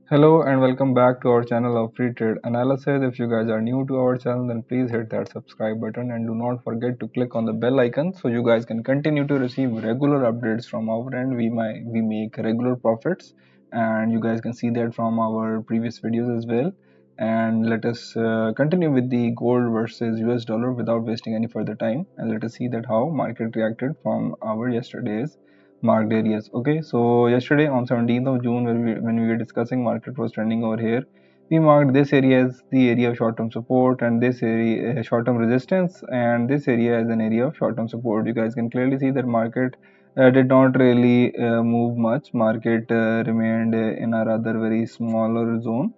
Hello and welcome back to our channel of free trade analysis. If you guys are new to our channel, then please hit that subscribe button and do not forget to click on the bell icon so you guys can continue to receive regular updates from our end. We make regular profits, and you guys can see that from our previous videos as well. And let us continue with the gold versus US dollar without wasting any further time, and let us see that how market reacted from our yesterday's marked areas. Okay, so yesterday on 17th of June, when we were discussing market was trending over here, we marked this area as the area of short-term support and this area short-term resistance, and this area as an area of short-term support. You guys can clearly see that market did not really move much. Market remained in a rather very smaller zone,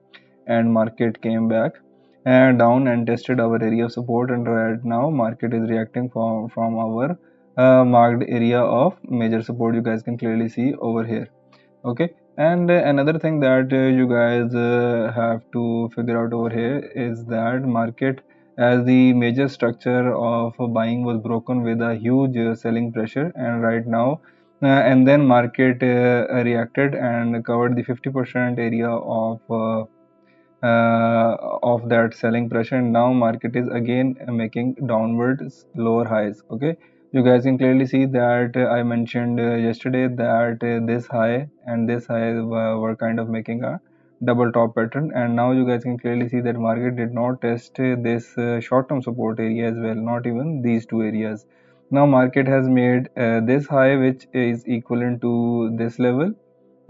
and market came back down and tested our area of support, and right now market is reacting from our marked area of major support. You guys can clearly see over here. Okay, and another thing that you guys have to figure out over here is that market, as the major structure of buying was broken with a huge selling pressure, and right now and then market reacted and covered the 50% area of that selling pressure, and now market is again making downwards lower highs. Okay, you guys can clearly see that I mentioned yesterday that this high and this high were kind of making a double top pattern, and now you guys can clearly see that market did not test this short-term support area as well, not even these two areas. Now market has made this high, which is equivalent to this level.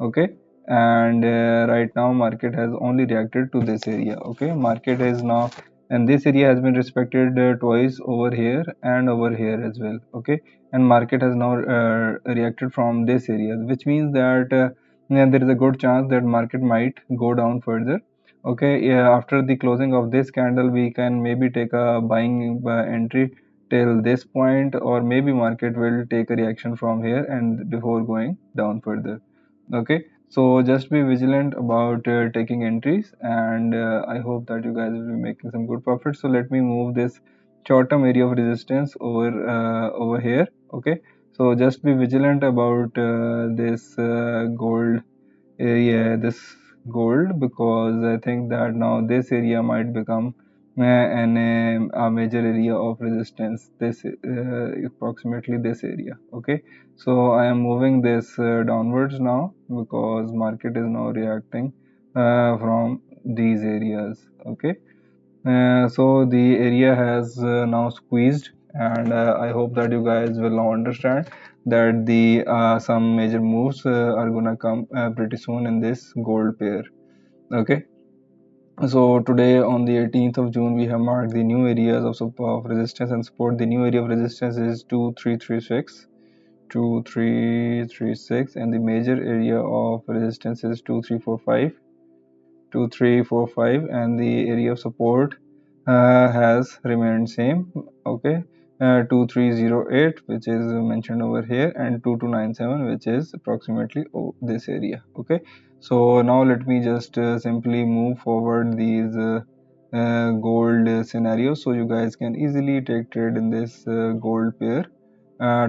Okay, and right now market has only reacted to this area. Okay, market is now, and this area has been respected twice over here and over here as well. Okay, and market has now reacted from this area, which means that yeah, there is a good chance that market might go down further. Okay, yeah, after the closing of this candle we can maybe take a buying entry till this point, or maybe market will take a reaction from here and before going down further. Okay, so just be vigilant about taking entries, and I hope that you guys will be making some good profits. So let me move this short-term area of resistance over here. Okay, so just be vigilant about this gold area, this gold, because I think that now this area might become a major area of resistance. This approximately this area. Okay, so I am moving this downwards now because market is now reacting from these areas. Okay, so the area has now squeezed, and I hope that you guys will now understand that the some major moves are gonna come pretty soon in this gold pair. Okay, so today on the 18th of June we have marked the new areas of resistance and support. The new area of resistance is 2336, and the major area of resistance is 2345, and the area of support has remained same. Okay, 2308, which is mentioned over here, and 2297, which is approximately this area. Okay, so now let me just simply move forward these gold scenarios so you guys can easily take trade in this gold pair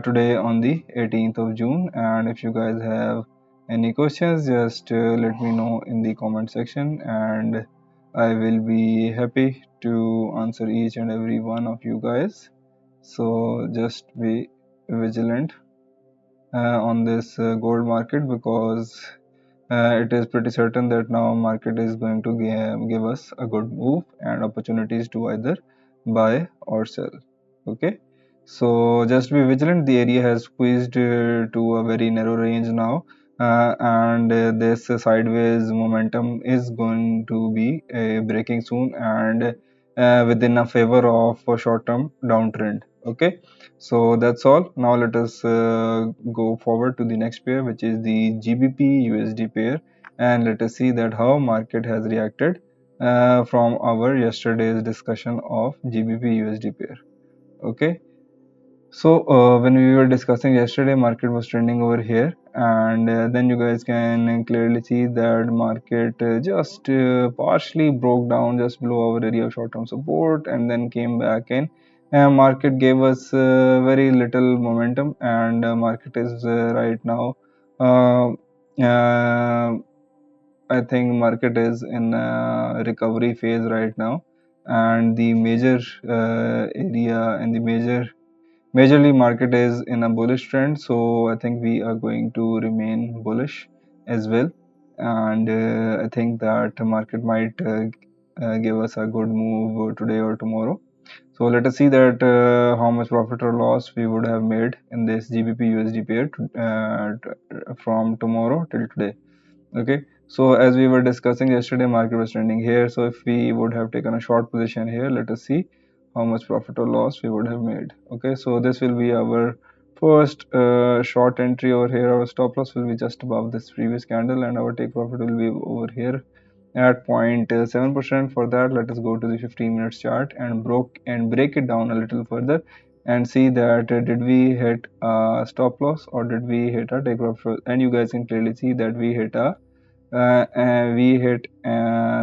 today on the 18th of June. And if you guys have any questions, just let me know in the comment section, and I will be happy to answer each and every one of you guys. So just be vigilant on this gold market, because it is pretty certain that now market is going to give us a good move and opportunities to either buy or sell. Okay, so just be vigilant. The area has squeezed to a very narrow range now, and this sideways momentum is going to be breaking soon, and within a favor of a short-term downtrend. Okay, so that's all. Now let us go forward to the next pair, which is the GBP USD pair, and let us see that how market has reacted from our yesterday's discussion of GBP USD pair. Okay, so when we were discussing yesterday, market was trending over here, and then you guys can clearly see that market just partially broke down just below our area of short-term support, and then came back in. Market gave us very little momentum, and market is right now uh, uh, I think market is in a recovery phase right now, and the major area and the majorly market is in a bullish trend. So I think we are going to remain bullish as well, and I think that the market might give us a good move today or tomorrow. So let us see that how much profit or loss we would have made in this GBP USD pair from tomorrow till today. Okay, so as we were discussing yesterday, market was trending here. So if we would have taken a short position here, let us see how much profit or loss we would have made. Okay, so this will be our first short entry over here. Our stop loss will be just above this previous candle, and our take profit will be over here at 0.7%. For that, let us go to the 15 minutes chart and break it down a little further and see that did we hit a stop loss or did we hit a take profit. And you guys can clearly see that we hit a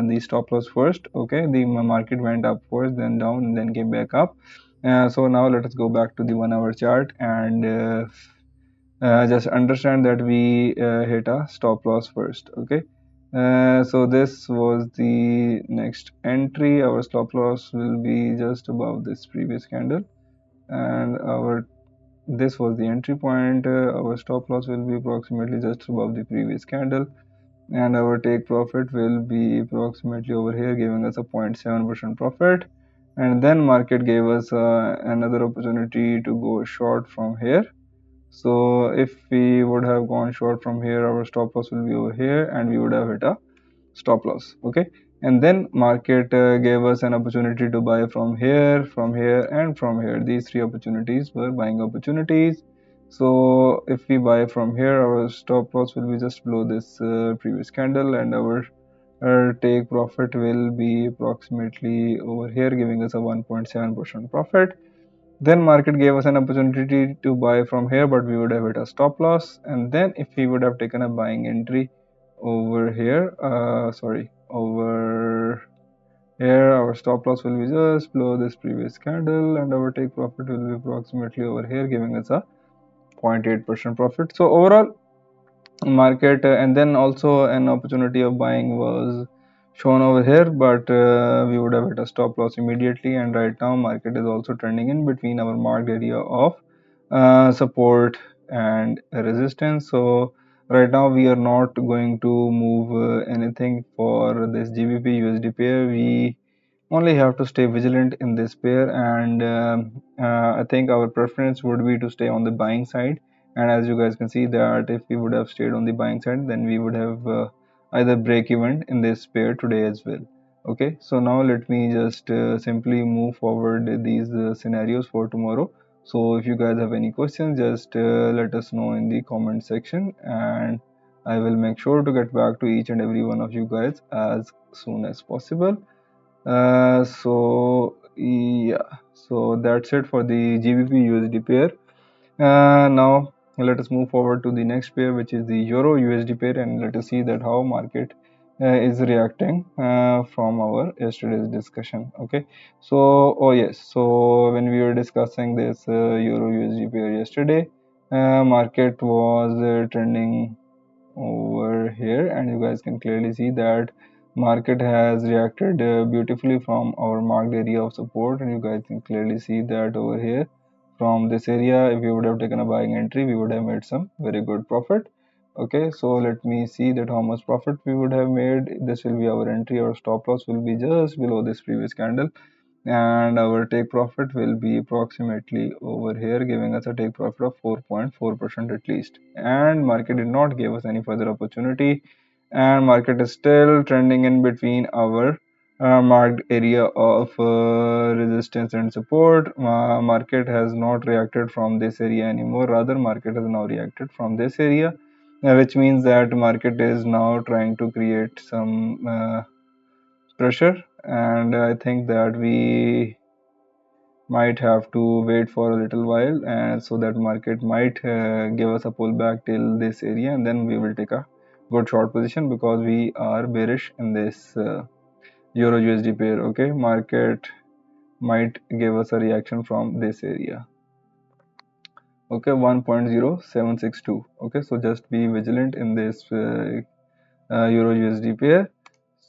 the stop loss first. Okay, the market went up first, then down, and then came back up. So now let us go back to the 1 hour chart and just understand that we hit a stop loss first. Okay, so this was the next entry. Our stop loss will be just above this previous candle, and our this was the entry point. Our stop loss will be approximately just above the previous candle, and our take profit will be approximately over here, giving us a 0.7% profit. And then market gave us another opportunity to go short from here. So if we would have gone short from here, our stop loss will be over here, and we would have hit a stop loss. Okay, and then market gave us an opportunity to buy from here, and from here. These three opportunities were buying opportunities. So if we buy from here, our stop loss will be just below this previous candle, and our take profit will be approximately over here, giving us a 1.7% profit. Then market gave us an opportunity to buy from here, but we would have hit a stop loss. And then if we would have taken a buying entry over here, over here, our stop loss will be just below this previous candle, and our take profit will be approximately over here, giving us a 0.8% profit. So overall, market and then also an opportunity of buying was shown over here, but we would have hit a stop loss immediately. And right now market is also trending in between our marked area of support and resistance. So right now we are not going to move anything for this GBP USD pair. We only have to stay vigilant in this pair, and I think our preference would be to stay on the buying side. And as you guys can see that if we would have stayed on the buying side, then we would have either break even in this pair today as well. Okay, so now let me just simply move forward these scenarios for tomorrow. So if you guys have any questions, just let us know in the comment section, and I will make sure to get back to each and every one of you guys as soon as possible. So yeah, so that's it for the GBP USD pair. Now let us move forward to the next pair, which is the Euro USD pair, and let us see that how market is reacting from our yesterday's discussion. Okay, so oh yes, so when we were discussing this Euro USD pair yesterday, market was trending over here, and you guys can clearly see that market has reacted beautifully from our marked area of support. And you guys can clearly see that over here from this area, if we would have taken a buying entry, we would have made some very good profit. Okay, so let me see that how much profit we would have made. This will be our entry. Our stop loss will be just below this previous candle, and our take profit will be approximately over here, giving us a take profit of 4.4% at least. And market did not give us any further opportunity, and market is still trending in between our marked area of resistance and support. Market has not reacted from this area anymore, rather market has now reacted from this area, which means that market is now trying to create some pressure. And I think that we might have to wait for a little while, and so that market might give us a pullback till this area, and then we will take a good short position because we are bearish in this Euro USD pair. Okay, market might give us a reaction from this area. Okay, 1.0762. Okay, so just be vigilant in this Euro USD pair.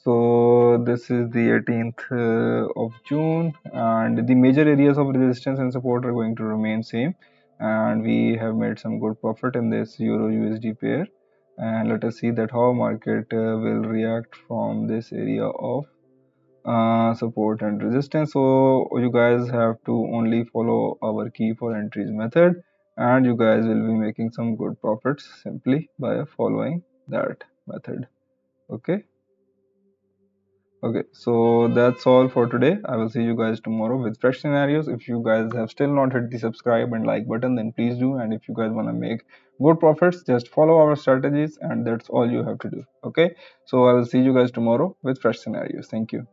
So this is the 18th of June, and the major areas of resistance and support are going to remain same. And we have made some good profit in this Euro USD pair. And let us see that how market will react from this area of support and resistance. So you guys have to only follow our key for entries method, and you guys will be making some good profits simply by following that method. Okay. Okay, so that's all for today. I will see you guys tomorrow with fresh scenarios. If you guys have still not hit the subscribe and like button, then please do. And if you guys want to make good profits, just follow our strategies, and that's all you have to do. Okay, so I will see you guys tomorrow with fresh scenarios. Thank you.